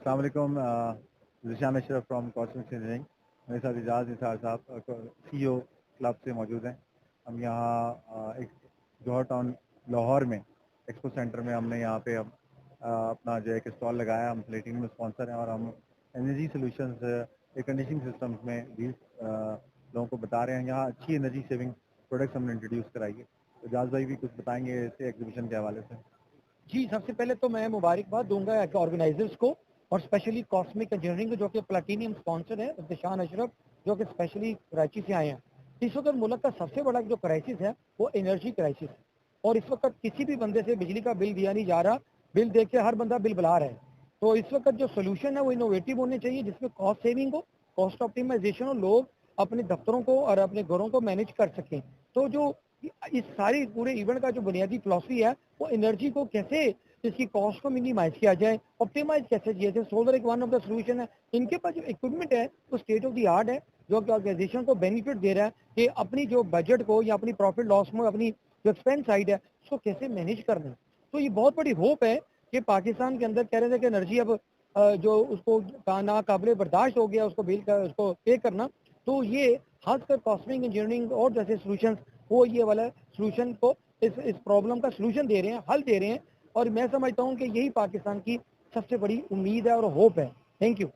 अस्सलाम वालेकुम, Zeeshan Ashraf from cosmic engineering. मेरे साथ इजाज़ निसार साहब CEO क्लब से मौजूद हैं। हम यहाँ एक जौहर टाउन लाहौर में एक्सपो सेंटर में हमने यहाँ पे अपना जो एक स्टॉल लगाया। हम प्लेटिंग में स्पॉन्सर हैं और हम energy solutions air conditioning systems में भी लोगों को बता रहे हैं। यहाँ अच्छी एनर्जी सेविंग प्रोडक्ट्स हमने इंट्रोड्यूस कराई है। तो इजाज़ भाई भी कुछ बताएंगे इस एग्जीबिशन के हवाले से। जी, सबसे पहले तो मैं मुबारकबाद दूंगा ऑर्गेनाइजर्स को और स्पेशली कॉस्मिक इंजीनियरिंग जो कि प्लेटिनियम स्पॉन्सर है, ज़िशान अशरफ जो कि स्पेशली कराची से आए हैं। इस वक्त मुल्क का सबसे बड़ा जो क्राइसिस है वो एनर्जी क्राइसिस है और इस वक्त किसी भी बंदे से बिजली का बिल दिया नहीं जा रहा। बिल देख के हर बंदा बिल बुला रहा है। तो इस वक्त जो सोल्यूशन है वो इनोवेटिव होने चाहिए, जिसमें कॉस्ट सेविंग हो, कॉस्ट ऑप्टिमाइजेशन हो, लोग अपने दफ्तरों को और अपने घरों को मैनेज कर सकें। तो जो इस सारी पूरे इवेंट का जो बुनियादी फिलॉसफी है वो एनर्जी को कैसे इसकी कॉस्ट को मिनिमाइज किया जाए, ऑप्टिमाइज कैसे किया जाए। सोलर एक वन ऑफ द सोल्यूशन है। इनके पास जो इक्विपमेंट है वो स्टेट ऑफ द आर्ट है, जो कि ऑर्गेनाइजेशन को बेनिफिट दे रहा है कि अपनी जो बजट को या अपनी प्रॉफिट लॉस में अपनी जो एक्सपेंस साइड है उसको कैसे मैनेज करना है। तो ये बहुत बड़ी होप है कि पाकिस्तान के अंदर कह रहे थे कि एनर्जी अब जो उसको नाकाबिले बर्दाश्त हो गया उसको बिल कर उसको पे करना। तो ये खासकर कॉस्मिक इंजीनियरिंग और जैसे सोल्यूशन वो ये वाला सोल्यूशन को इस प्रॉब्लम का सोल्यूशन दे रहे हैं, हल दे रहे हैं। और मैं समझता हूँ कि यही पाकिस्तान की सबसे बड़ी उम्मीद है और होप है। Thank you.